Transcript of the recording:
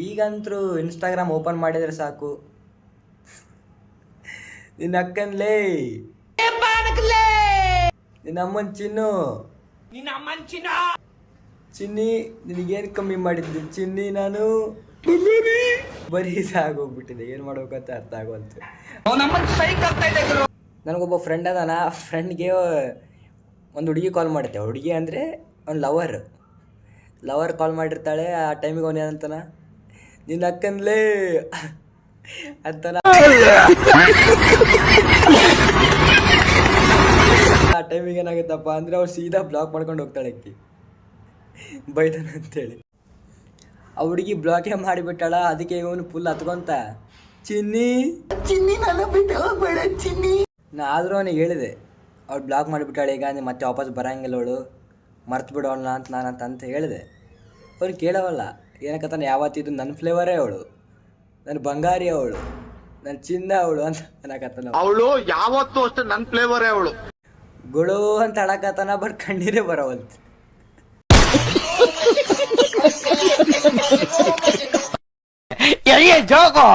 ಈಗಂತರೂ Instagram open ಮಾಡಿದರೆ ಸಾಕು, ನಿನ್ನ ಅಕ್ಕನ್ಲೇ, ನಿನ್ನ ಅಮ್ಮನ ಚಿನ್ನಿ, ನಿನಗೇನು ಕಮ್ಮಿ ಮಾಡಿದ್ದೆ ಚಿನ್ನಿ ನಾನು, ಬರೀ ಸಾಗೋಗ್ಬಿಟ್ಟಿದೆ. ಏನು ಮಾಡ್ಬೇಕಂತ ಅರ್ಥ ಆಗೋಲ್ತು. ನನಗೊಬ್ಬ ಫ್ರೆಂಡ್ ಅದಾನ, ಫ್ರೆಂಡ್ಗೆ ಒಂದು ಹುಡುಗಿ ಕಾಲ್ ಮಾಡುತ್ತೆ. ಹುಡುಗಿ ಅಂದರೆ ಅವ್ನು ಲವರ್ ಕಾಲ್ ಮಾಡಿರ್ತಾಳೆ. ಆ ಟೈಮಿಗೆ ಅವನು ಏನಂತಾನ, ನಿನ್ನ ಅಕ್ಕನ್ಲೇ ಅಂತಾನ. ಆ ಟೈಮಿಗೆ ಏನಾಗುತ್ತಪ್ಪ ಅಂದರೆ ಅವ್ರು ಸೀದಾ ಬ್ಲಾಕ್ ಮಾಡ್ಕೊಂಡು ಹೋಗ್ತಾಳೆ ಅಕ್ಕಿ, ಬೈದನ ಅಂತೇಳಿ. ಆ ಹುಡುಗಿ ಬ್ಲಾಕೇ ಮಾಡಿಬಿಟ್ಟಾಳ. ಅದಕ್ಕೆ ಇವನು ಫುಲ್ ಹತ್ಕೊಂತ, ಚಿನ್ನಿ ನನ್ನ ಬಿಟ್ಟು ಹೋಗ್ಬೇಡ ಚಿನ್ನಿ. ನಾ ಆದರೂ ಅವನಿಗೆ ಹೇಳಿದೆ, ಅವ್ಳು ಬ್ಲಾಕ್ ಮಾಡಿಬಿಟ್ಟಾಳೆ, ಈಗ ನೀನು ಮತ್ತೆ ವಾಪಸ್ ಬರೋಂಗಿಲ್ಲ, ಅವಳು ಮರ್ತು ಬಿಡೋಣ ಅಂತ ನಾನಂತ ಹೇಳಿದೆ. ಅವ್ನು ಕೇಳವಲ್ಲ. ಏನಕ್ಕಂತಾನೆ, ಯಾವತ್ತಿದ್ದು ನನ್ನ ಫ್ಲೇವರೇ ಅವಳು, ನನ್ನ ಬಂಗಾರಿ ಅವಳು, ನನ್ನ ಚಿನ್ನ ಅವಳು ಅಂತ ಅನ್ನಕತ್ತಾನ. ಅವಳು ಯಾವತ್ತೂ ಅಷ್ಟೇ ನನ್ನ ಫ್ಲೇವರೇ ಅವಳು, ಗುಳು ಅಂತ ಅಳಕತ್ತಾನ. ಬಟ್ ಕಣ್ಣೀರೇ ಬರವಲ್ತು. ಜೋಗೋ